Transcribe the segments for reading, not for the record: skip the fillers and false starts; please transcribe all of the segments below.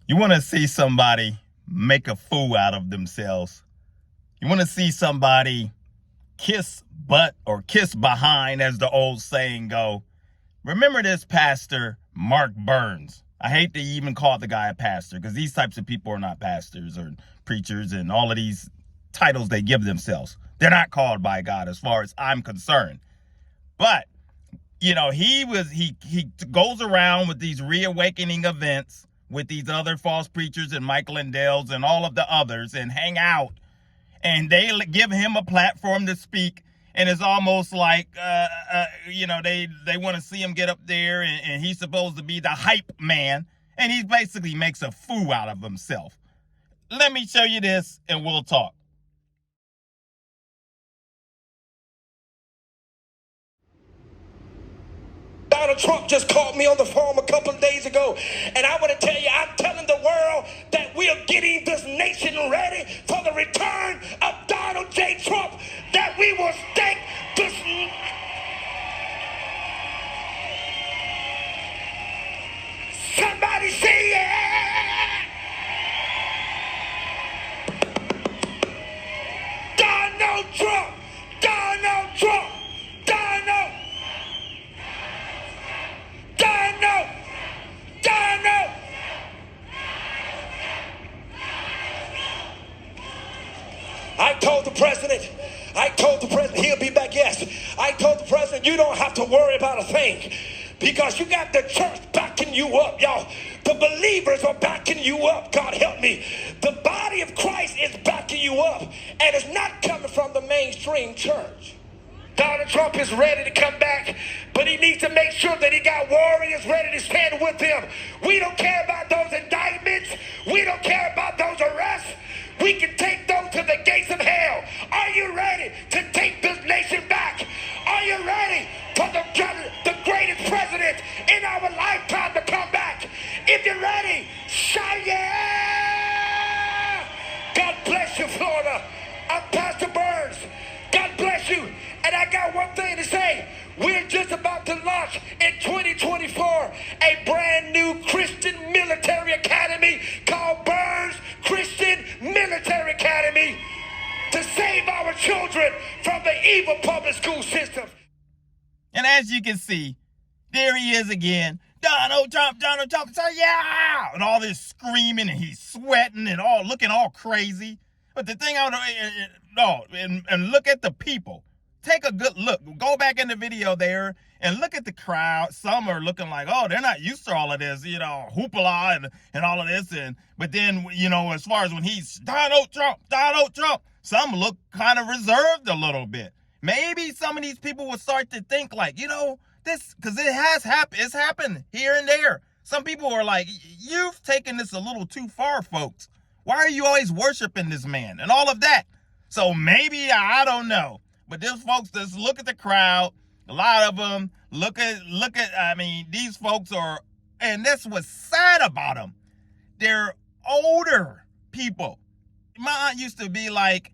You want to see somebody make a fool out of themselves. You want to see somebody kiss butt or kiss behind, as the old saying go. Remember this pastor, Mark Burns. I hate to even call the guy a pastor because these types of people are not pastors or preachers and all of these titles they give themselves. They're not called by God as far as I'm concerned. But, you know, he goes around with these reawakening events with these other false preachers and Mike Lindell's and all of the others and hang out. And they give him a platform to speak. And it's almost like, you know, they want to see him get up there and he's supposed to be the hype man. And he basically makes a fool out of himself. Let me show you this and we'll talk. Donald Trump just called me on the phone a couple of days ago, and I want to tell you, I'm telling the world that we are getting this nation ready for the return of Donald J. Trump, that we will stake this... Somebody say yeah! Donald Trump! Donald Trump! Donald! Donald! Donald! I told the president, he'll be back, yes. I told the president, you don't have to worry about a thing because you got the church backing you up, y'all. The believers are backing you up. God help me. The body of Christ is backing you up, and it's not coming from the mainstream church. Donald Trump is ready to come back, but he needs to make sure that he got warriors ready to stand with him. We don't care about those indictments. We don't care about those arrests. We can take those to the gates of hell. Are you ready to take this nation back? Are you ready for the greatest president in our lifetime to come back? If you're ready, shout yeah! God bless you, Florida. I'm Pastor Burns. God bless you. And I got one thing to say. We're just about to launch in 2024 a brand new Christian military academy called Burns Christian Military Academy to save our children from the evil public school system. And as you can see, there he is again. Donald Trump, so yeah! And all this screaming and he's sweating and all looking all crazy. But the thing and look at the people. Take a good look. Go back in the video there and look at the crowd. Some are looking like, oh, they're not used to all of this, hoopla and all of this. But then, as far as when he's Donald Trump, some look kind of reserved a little bit. Maybe some of these people will start to think like, this, because it has happened. It's happened here and there. Some people are like, you've taken this a little too far, folks. Why are you always worshiping this man and all of that? So maybe, I don't know. But these folks, just look at the crowd. A lot of them, these folks are, and that's what's sad about them. They're older people. My aunt used to be like,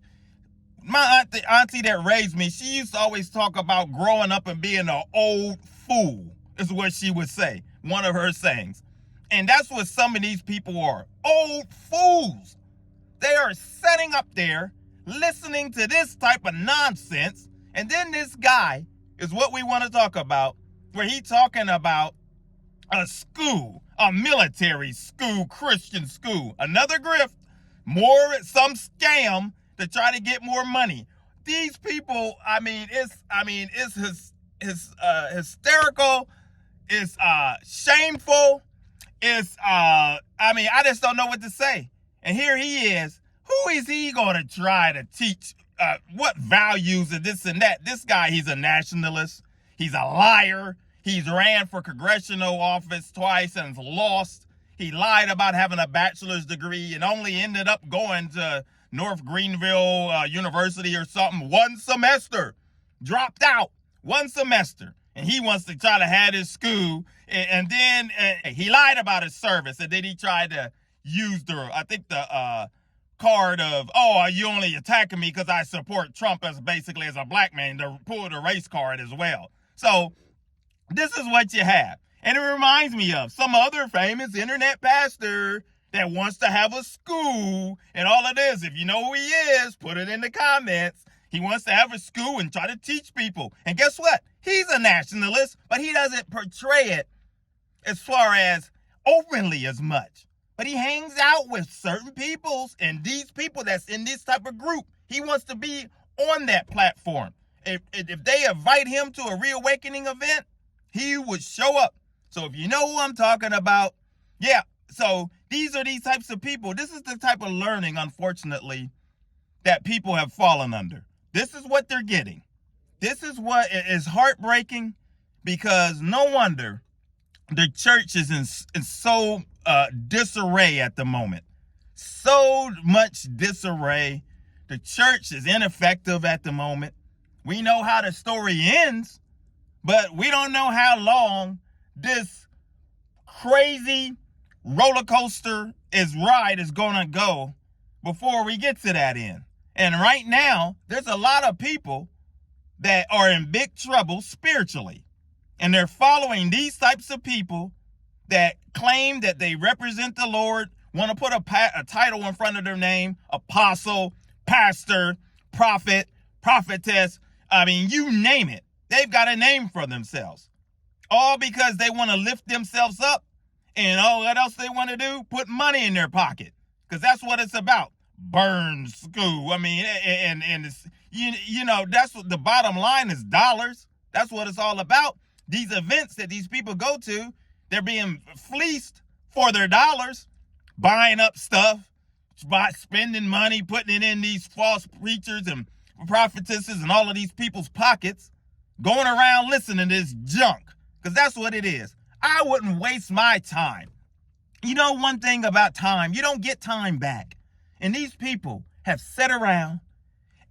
my auntie that raised me, she used to always talk about growing up and being an old fool, is what she would say, one of her sayings. And that's what some of these people are, old fools. They are sitting up there, listening to this type of nonsense, and then this guy is what we want to talk about, where he's talking about a school, a military school, Christian school, another grift, some scam to try to get more money. These people, it's hysterical, it's shameful, it's I just don't know what to say. And here he is. Who is he going to try to teach what values and this and that? This guy, he's a nationalist. He's a liar. He's ran for congressional office twice and lost. He lied about having a bachelor's degree and only ended up going to North Greenville University or something one semester. Dropped out one semester. And he wants to try to have his school. And then he lied about his service. And then he tried to use the card of, are you only attacking me because I support Trump as a black man, to pull the race card as well. So this is what you have. And it reminds me of some other famous internet pastor that wants to have a school and all of this. If you know who he is, put it in the comments. He wants to have a school and try to teach people. And guess what? He's a nationalist, but he doesn't portray it as far as openly as much. But he hangs out with certain peoples, and these people that's in this type of group, he wants to be on that platform. If they invite him to a ReAwakening event, he would show up. So if you know who I'm talking about, yeah. So these are these types of people. This is the type of learning, unfortunately, that people have fallen under. This is what they're getting. This is what is heartbreaking, because no wonder the church is in so disarray at the moment. So much disarray. The church is ineffective at the moment. We know how the story ends, but we don't know how long this crazy roller coaster ride is going to go before we get to that end. And right now, there's a lot of people that are in big trouble spiritually. And they're following these types of people that claim that they represent the Lord, want to put a title in front of their name: apostle, pastor, prophet, prophetess. I mean, you name it. They've got a name for themselves. All because they want to lift themselves up. And all that else they want to do, put money in their pocket. Because that's what it's about. Burn school. I mean, and it's, you know, that's what the bottom line is: dollars. That's what it's all about. These events that these people go to, they're being fleeced for their dollars, buying up stuff, spending money, putting it in these false preachers and prophetesses and all of these people's pockets, going around listening to this junk, because that's what it is. I wouldn't waste my time. You know one thing about time, you don't get time back. And these people have sat around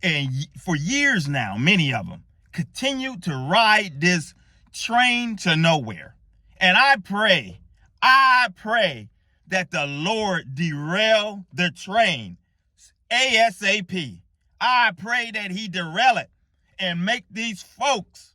and for years now, many of them, continue to ride this train to nowhere. And I pray that the Lord derail the train ASAP. I pray that he derail it and make these folks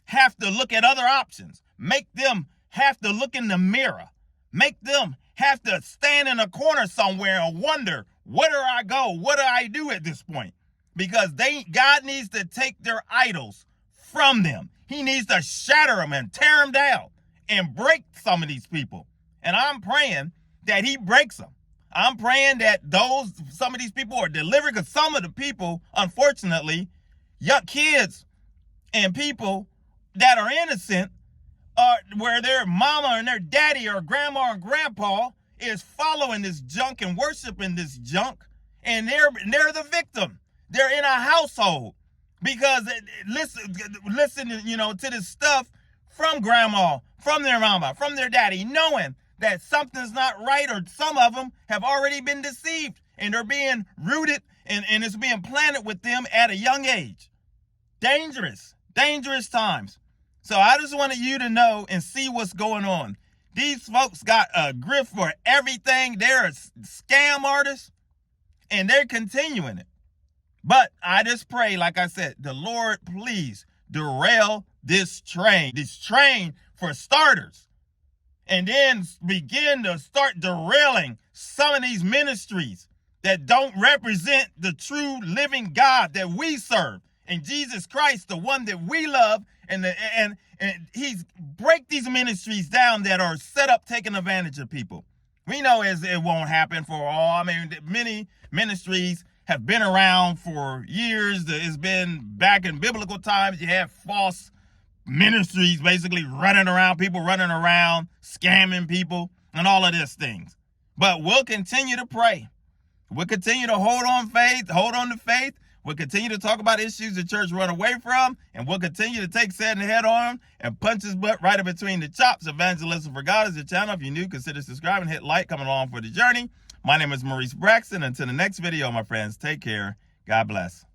have to look at other options. Make them have to look in the mirror. Make them have to stand in a corner somewhere and wonder, where do I go? What do I do at this point? Because God needs to take their idols from them. He needs to shatter them and tear them down and break some of these people. And I'm praying that he breaks them. I'm praying that some of these people are delivered, because some of the people, unfortunately, young kids and people that are innocent, where their mama and their daddy or grandma and grandpa is following this junk and worshiping this junk, and they're the victim. They're in a household because listen, you know, to this stuff from grandma, from their mama, from their daddy, knowing that something's not right, or some of them have already been deceived and they're being rooted and it's being planted with them at a young age. Dangerous times. So I just wanted you to know and see what's going on. These folks got a grip for everything. They're a scam artist, and they're continuing it. But I just pray, like I said, the Lord, please derail this train for starters, and then begin to start derailing some of these ministries that don't represent the true living God that we serve, and Jesus Christ, the one that we love, and he's break these ministries down that are set up taking advantage of people. We know it won't happen for all. I mean, many ministries have been around for years. It's been back in biblical times. You have false ministries basically running around, people running around, scamming people, and all of these things. But we'll continue to pray. We'll continue to hold on to faith. We'll continue to talk about issues the church run away from, and we'll continue to take Satan head on and punch his butt right in between the chops. Evangelism for God is the channel. If you're new, consider subscribing, hit like, coming along for the journey. My name is Maurice Braxton. Until the next video, my friends, take care. God bless.